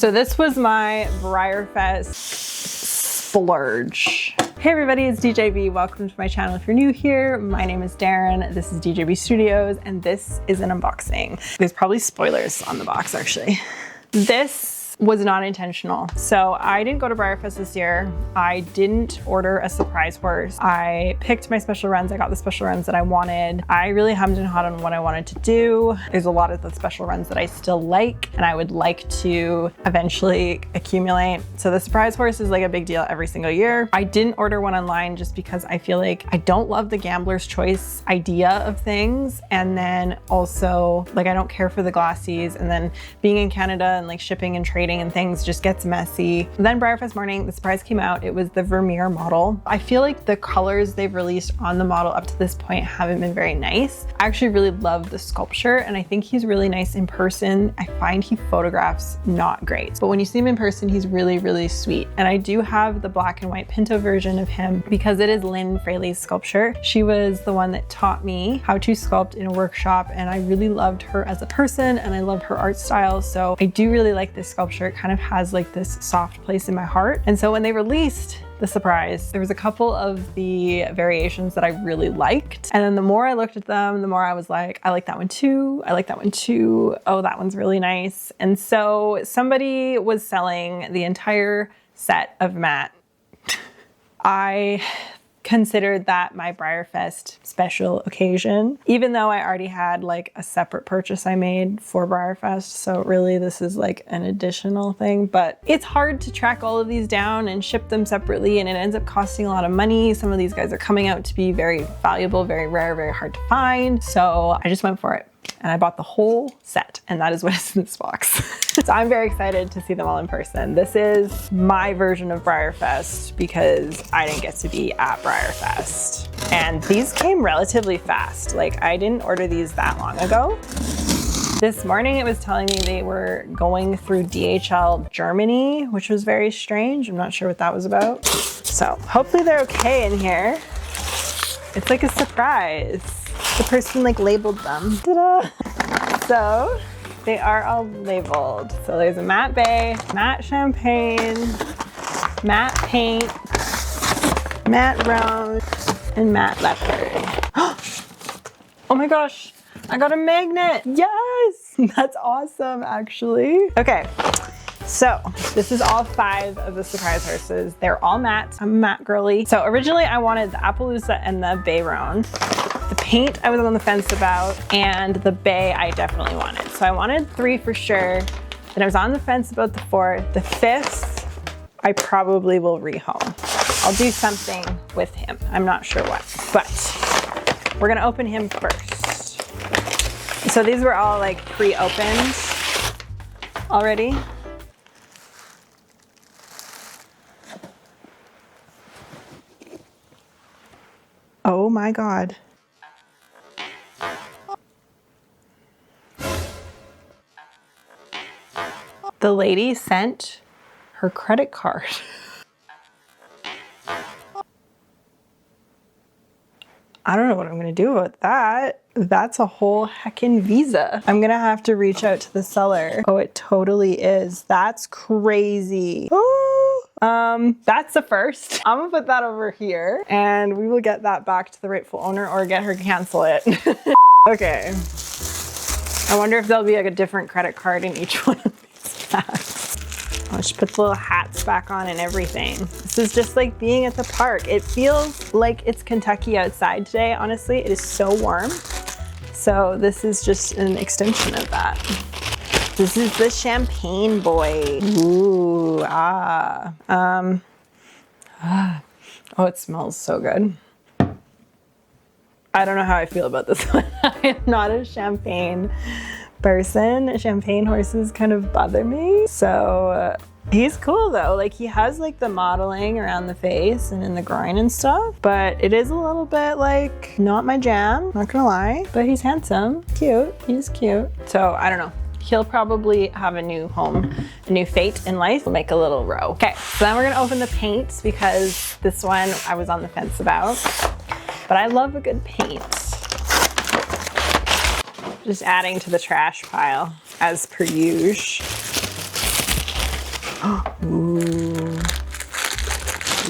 So this was my BreyerFest splurge. Hey everybody, it's DeeJayBe. Welcome to my channel. If you're new here, my name is Daryn. This is DeeJayBe Studios, and this is an unboxing. There's probably spoilers on the box, actually. This was not intentional. So I didn't go to BreyerFest this year. I didn't order a surprise horse. I picked my special runs. I got the special runs that I wanted. I really hummed and hawed on what I wanted to do. There's a lot of the special runs that I still like and I would like to eventually accumulate. So the surprise horse is like a big deal every single year. I didn't order one online just because I feel like I don't love the gambler's choice idea of things. And then also like I don't care for the glossies, and then being in Canada and like shipping and trading and things just gets messy. Then BreyerFest morning, the surprise came out. It was the Vermeer model. I feel like the colors they've released on the model up to this point haven't been very nice. I actually really love the sculpture and I think he's really nice in person. I find he photographs not great, but when you see him in person, he's really, really sweet. And I do have the black and white Pinto version of him because it is Lynn Fraley's sculpture. She was the one that taught me how to sculpt in a workshop, and I really loved her as a person and I love her art style. So I do really like this sculpture. It kind of has like this soft place in my heart. And so when they released the surprise, there was a couple of the variations that I really liked. And then the more I looked at them, the more I was like, I like that one too. I like that one too. Oh, that one's really nice. And so somebody was selling the entire set of matte. I considered that my BreyerFest special occasion, even though I already had like a separate purchase I made for BreyerFest. So really this is like an additional thing, but it's hard to track all of these down and ship them separately, and it ends up costing a lot of money. Some of these guys are coming out to be very valuable, very rare, very hard to find. So I just went for it. And I bought the whole set, and that is what is in this box. So I'm very excited to see them all in person. This is my version of BreyerFest because I didn't get to be at BreyerFest. And these came relatively fast. Like I didn't order these that long ago. This morning it was telling me they were going through DHL Germany, which was very strange. I'm not sure what that was about. So hopefully they're okay in here. It's like a surprise. The person like labeled them. Ta-da! So they are all labeled. So there's a matte bay, matte champagne, matte paint, matte rose, and matte leopard. Oh my gosh, I got a magnet. Yes, that's awesome actually. Okay. So this is all 5 of the surprise horses. They're all matte. I'm a matte girly. So originally I wanted the Appaloosa and the Bayron. The paint I was on the fence about, and the bay I definitely wanted. So I wanted 3 for sure. Then I was on the fence about the 4th. The 5th, I probably will rehome. I'll do something with him. I'm not sure what, but we're gonna open him first. So these were all like pre-opened already. Oh my God. The lady sent her credit card. I don't know what I'm gonna do about that. That's a whole heckin' visa. I'm gonna have to reach out to the seller. Oh, it totally is. That's crazy. Oh. That's the first. I'm gonna put that over here and we will get that back to the rightful owner or get her to cancel it. Okay. I wonder if there'll be like a different credit card in each one of these hats. Oh, she puts little hats back on and everything. This is just like being at the park. It feels like it's Kentucky outside today, honestly. It is so warm. So this is just an extension of that. This is the champagne boy. Ooh, Oh, it smells so good. I don't know how I feel about this one. I am not a champagne person. Champagne horses kind of bother me. So he's cool though. Like he has like the modeling around the face and in the groin and stuff, but it is a little bit like not my jam, not gonna lie, but he's handsome, cute, he's cute. So I don't know. He'll probably have a new home, a new fate in life. We'll make a little row. Okay, so then we're gonna open the paints because this one I was on the fence about, but I love a good paint. Just adding to the trash pile as per usual. Ooh.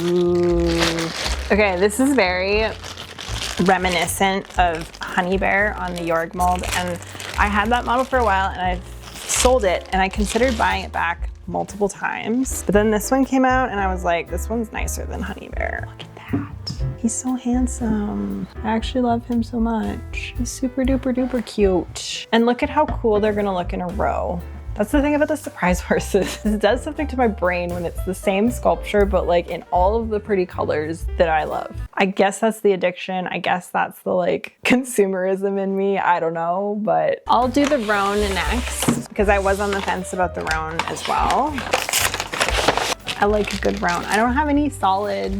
Ooh. Okay, this is very reminiscent of Honey Bear on the Jorg mold, and I had that model for a while and I've sold it, and I considered buying it back multiple times, but then this one came out and I was like, this one's nicer than Honey Bear. Look at that. He's so handsome. I actually love him so much. He's super duper duper cute. And look at how cool they're gonna look in a row. That's the thing about the surprise horses. This does something to my brain when it's the same sculpture, but like in all of the pretty colors that I love. I guess that's the addiction. I guess that's the like consumerism in me. I don't know, but I'll do the roan next because I was on the fence about the roan as well. I like a good roan. I don't have any solid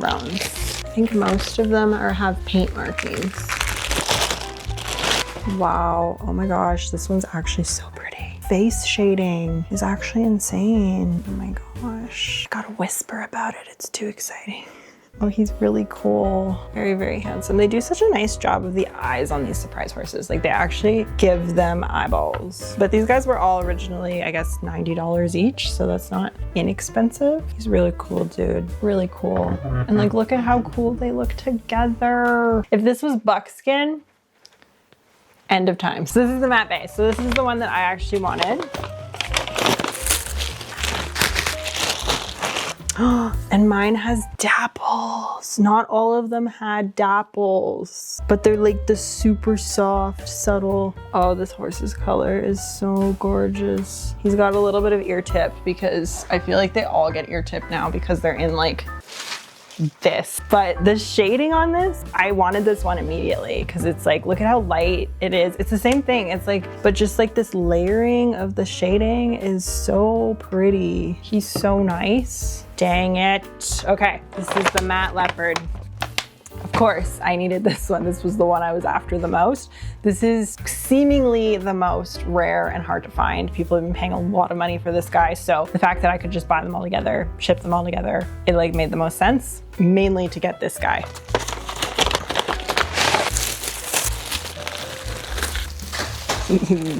roans. I think most of them have paint markings. Wow, oh my gosh, this one's actually so pretty. Face shading is actually insane. Oh my gosh. Gotta whisper about it, it's too exciting. Oh, he's really cool. Very, very handsome. They do such a nice job of the eyes on these surprise horses. Like they actually give them eyeballs. But these guys were all originally, I guess, $90 each, so that's not inexpensive. He's really cool, dude. Really cool. And like, look at how cool they look together. If this was buckskin, end of time. So this is the matte base. So this is the one that I actually wanted. And mine has dapples. Not all of them had dapples, but they're like the super soft, subtle. Oh, this horse's color is so gorgeous. He's got a little bit of ear tip because I feel like they all get ear tip now because they're in like this, but the shading on this, I wanted this one immediately because it's like, look at how light it is. It's the same thing. It's like, but just like this layering of the shading is so pretty. He's so nice. Dang it. Okay, this is the matte leopard. Of course, I needed this one. This was the one I was after the most. This is seemingly the most rare and hard to find. People have been paying a lot of money for this guy. So the fact that I could just buy them all together, ship them all together, it like made the most sense, mainly to get this guy.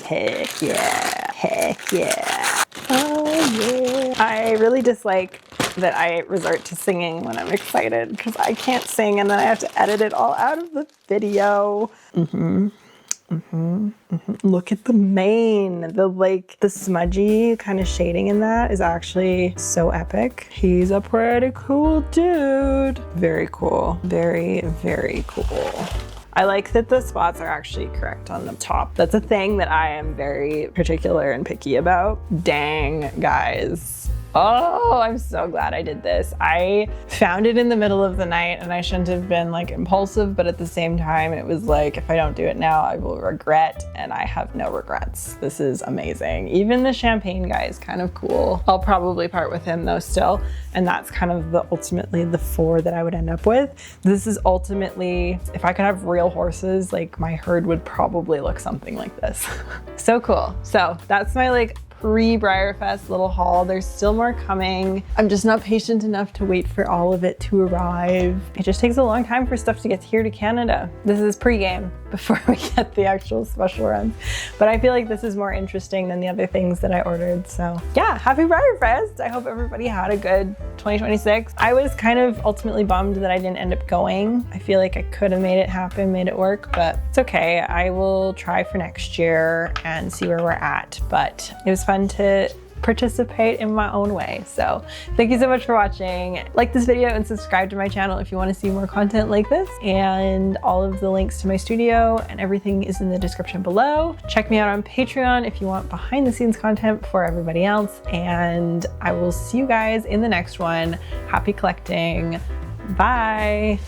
Heck yeah, heck yeah. Oh yeah. I really dislike that I resort to singing when I'm excited because I can't sing and then I have to edit it all out of the video. Look at the mane. The smudgy kind of shading in that is actually so epic. He's a pretty cool dude. Very cool. Very, very cool. I like that the spots are actually correct on the top. That's a thing that I am very particular and picky about. Dang, guys. Oh, I'm so glad I did this. I found it in the middle of the night and I shouldn't have been like impulsive, but at the same time, it was like, if I don't do it now, I will regret, and I have no regrets. This is amazing. Even the champagne guy is kind of cool. I'll probably part with him though still, and that's kind of ultimately the 4 that I would end up with. This is ultimately, if I could have real horses, like my herd would probably look something like this. So cool. So that's my like pre-BreyerFest little haul. There's still more coming. I'm just not patient enough to wait for all of it to arrive. It just takes a long time for stuff to get here to Canada. This is pre-game before we get the actual special runs. But I feel like this is more interesting than the other things that I ordered. So yeah, happy BreyerFest. I hope everybody had a good 2026. I was kind of ultimately bummed that I didn't end up going. I feel like I could have made it happen, made it work, but it's okay. I will try for next year and see where we're at. But it was fun to participate in my own way. So thank you so much for watching. Like this video and subscribe to my channel if you want to see more content like this. And all of the links to my studio and everything is in the description below. Check me out on Patreon if you want behind the scenes content before everybody else. And I will see you guys in the next one. Happy collecting. Bye.